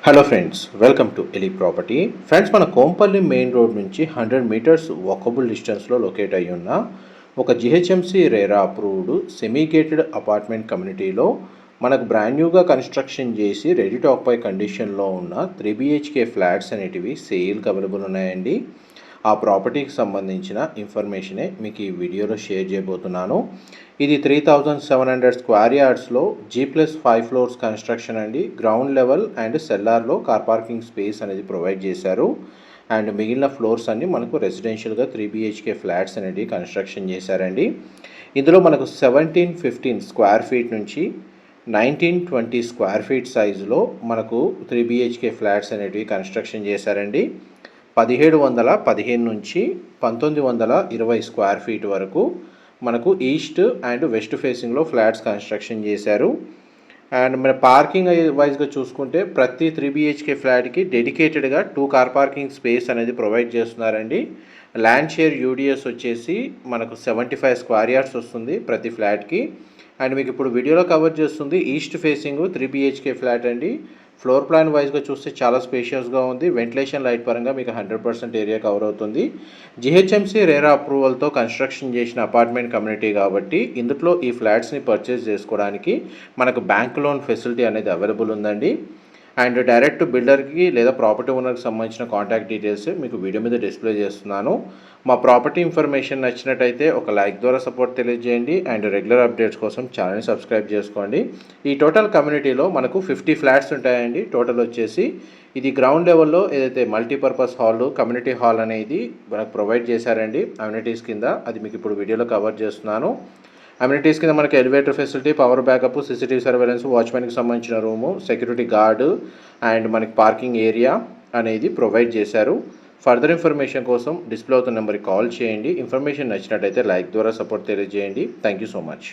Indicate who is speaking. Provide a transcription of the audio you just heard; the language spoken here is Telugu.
Speaker 1: Hello friends, welcome to Eli property. Friends, మన కోంపల్లి మెయిన్ రోడ్ నుంచి 100 మీటర్స్ వాకబుల్ డిస్టెన్స్లో లొకేట్ అయ్యి ఉన్న ఒక GHMC RERA approved semi gated apartment కమ్యూనిటీలో మనకు బ్రాండ్ న్యూగా కన్స్ట్రక్షన్ చేసి రెడీ టు ఆక్యుపై కండిషన్లో ఉన్న 3 BHK ఫ్లాట్స్ అనేటివి సేల్కి అవైలబుల్ ఉన్నాయండి. ఆ ప్రాపర్టీకి సంబంధించిన ఇన్ఫర్మేషనే మీకు ఈ వీడియోలో షేర్ చేయబోతున్నాను. ఇది 3700 స్క్వేర్ యార్డ్స్లో G+5 ఫ్లోర్స్ కన్స్ట్రక్షన్ అండి. గ్రౌండ్ లెవెల్ అండ్ సెల్లార్లో కార్ పార్కింగ్ స్పేస్ అనేది ప్రొవైడ్ చేశారు. అండ్ మిగిలిన ఫ్లోర్స్ అన్ని మనకు రెసిడెన్షియల్గా 3 BHK ఫ్లాట్స్ అనేవి కన్స్ట్రక్షన్ చేశారండి. ఇందులో మనకు 1715 స్క్వేర్ ఫీట్ నుంచి 1920 స్క్వేర్ ఫీట్ సైజులో మనకు 3 BHK ఫ్లాట్స్ అనేవి కన్స్ట్రక్షన్ చేశారండి. 1715 నుంచి 1920 స్క్వేర్ ఫీట్ వరకు మనకు ఈస్ట్ అండ్ వెస్ట్ ఫేసింగ్లో ఫ్లాట్స్ కన్స్ట్రక్షన్ చేశారు. అండ్ మన పార్కింగ్ వైజ్గా చూసుకుంటే ప్రతి 3 BHK ఫ్లాట్కి డెడికేటెడ్గా 2 కార్ పార్కింగ్ స్పేస్ అనేది ప్రొవైడ్ చేస్తున్నారండి. ల్యాండ్ షేర్ యూడిఎస్ వచ్చేసి మనకు 75 స్క్వేర్ యార్డ్స్ వస్తుంది ప్రతి ఫ్లాట్కి. అండ్ మీకు ఇప్పుడు వీడియోలో కవర్ చేస్తుంది ఈస్ట్ ఫేసింగ్ 3 BHK ఫ్లాట్ అండి. ఫ్లోర్ ప్లాన్ వైజ్గా చూస్తే చాలా స్పేషియస్గా ఉంది. వెంటిలేషన్ లైట్ పరంగా మీకు 100% ఏరియా కవర్ అవుతుంది. జిహెచ్ఎంసీ రేరా అప్రూవల్తో కన్స్ట్రక్షన్ చేసిన అపార్ట్మెంట్ కమ్యూనిటీ కాబట్టి ఇందులో ఈ ఫ్లాట్స్ని పర్చేస్ చేసుకోవడానికి మనకు బ్యాంక్ లోన్ ఫెసిలిటీ అనేది అవైలబుల్ ఉందండి. అండ్ డైరెక్ట్ బిల్డర్కి లేదా ప్రాపర్టీ ఓనర్కి సంబంధించిన కాంటాక్ట్ డీటెయిల్స్ మీకు వీడియో మీద డిస్ప్లే చేస్తున్నాను. మా ప్రాపర్టీ ఇన్ఫర్మేషన్ నచ్చినట్టయితే ఒక లైక్ ద్వారా సపోర్ట్ తెలియజేయండి. అండ్ రెగ్యులర్ అప్డేట్స్ కోసం ఛానల్ని సబ్స్క్రైబ్ చేసుకోండి. ఈ టోటల్ కమ్యూనిటీలో మనకు 50 ఫ్లాట్స్ ఉంటాయండి. టోటల్ వచ్చేసి ఇది గ్రౌండ్ లెవెల్లో ఏదైతే మల్టీపర్పస్ హాల్ కమ్యూనిటీ హాల్ అనేది మనకు ప్రొవైడ్ చేశారండి అమ్యూనిటీస్ కింద. అది మీకు ఇప్పుడు వీడియోలో కవర్ చేస్తున్నాను. అమ్యూనిటీస్ కింద మనకి elevator facility, power backup, CCTV surveillance, వాచ్మెన్కి సంబంధించిన రూము, సెక్యూరిటీ గార్డు అండ్ మనకి పార్కింగ్ ఏరియా అనేది ప్రొవైడ్ చేశారు. ఫర్దర్ ఇన్ఫర్మేషన్ కోసం డిస్ప్లే అవుతున్న నెంబర్కి కాల్ చేయండి. ఇన్ఫర్మేషన్ నచ్చినట్టయితే లైక్ ద్వారా సపోర్ట్ తెలియజేయండి. Thank you so much.